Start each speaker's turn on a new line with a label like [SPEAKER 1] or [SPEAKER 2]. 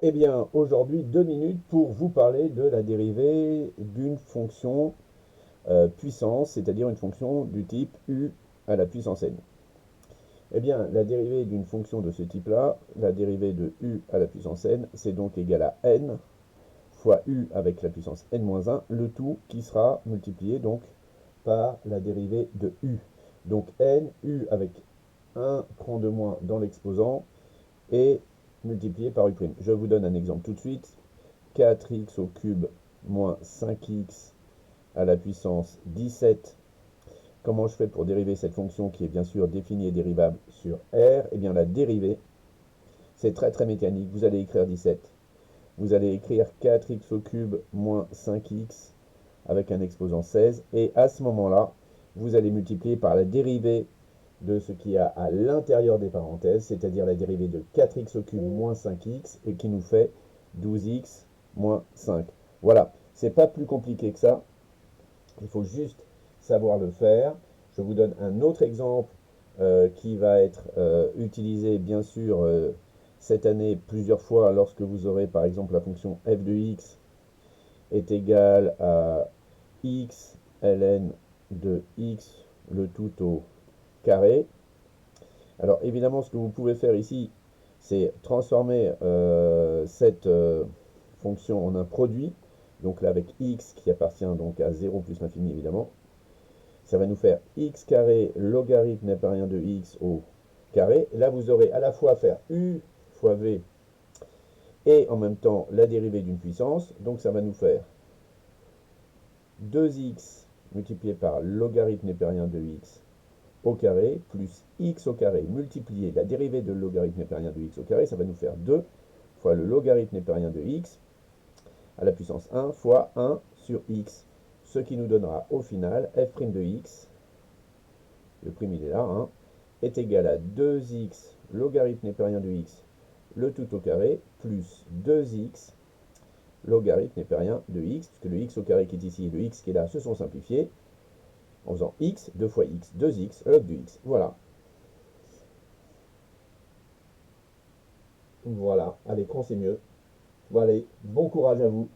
[SPEAKER 1] Eh bien, aujourd'hui, 2 minutes pour vous parler de la dérivée d'une fonction puissance, c'est-à-dire une fonction du type u à la puissance n. Eh bien, la dérivée d'une fonction de ce type-là, la dérivée de u à la puissance n, c'est donc égal à n fois u avec la puissance n-1, le tout qui sera multiplié donc par la dérivée de u. Donc n, u avec un cran de moins dans l'exposant, et multiplié par u'. Je vous donne un exemple tout de suite. 4x au cube moins 5x à la puissance 17. Comment je fais pour dériver cette fonction qui est bien sûr définie et dérivable sur R? Eh bien la dérivée, c'est très mécanique. Vous allez écrire 17. Vous allez écrire 4x au cube moins 5x avec un exposant 16. Et à ce moment-là, vous allez multiplier par la dérivée de ce qu'il y a à l'intérieur des parenthèses, c'est-à-dire la dérivée de 4x au cube moins 5x, et qui nous fait 12x moins 5. Voilà, c'est pas plus compliqué que ça, il faut juste savoir le faire. Je vous donne un autre exemple qui va être utilisé bien sûr cette année plusieurs fois lorsque vous aurez par exemple la fonction f de x est égale à x ln de x, le tout au carré. Alors évidemment, ce que vous pouvez faire ici, c'est transformer cette fonction en un produit. Donc là, avec x qui appartient donc à 0 plus l'infini, évidemment. Ça va nous faire x carré logarithme népérien de x au carré. Et là, vous aurez à la fois à faire u fois v et en même temps la dérivée d'une puissance. Donc ça va nous faire 2x multiplié par logarithme népérien de x au carré plus x au carré multiplié la dérivée de logarithme népérien de x au carré, ça va nous faire 2 fois le logarithme népérien de x à la puissance 1 fois 1 sur x, ce qui nous donnera au final f' de x, le prime il est là, hein, est égal à 2x logarithme népérien de x, le tout au carré, plus 2x logarithme népérien de x, puisque le x au carré qui est ici et le x qui est là se sont simplifiés, en faisant x, 2 fois x, 2x, log de x. Voilà. Voilà, à l'écran c'est mieux. Bon allez, bon courage à vous.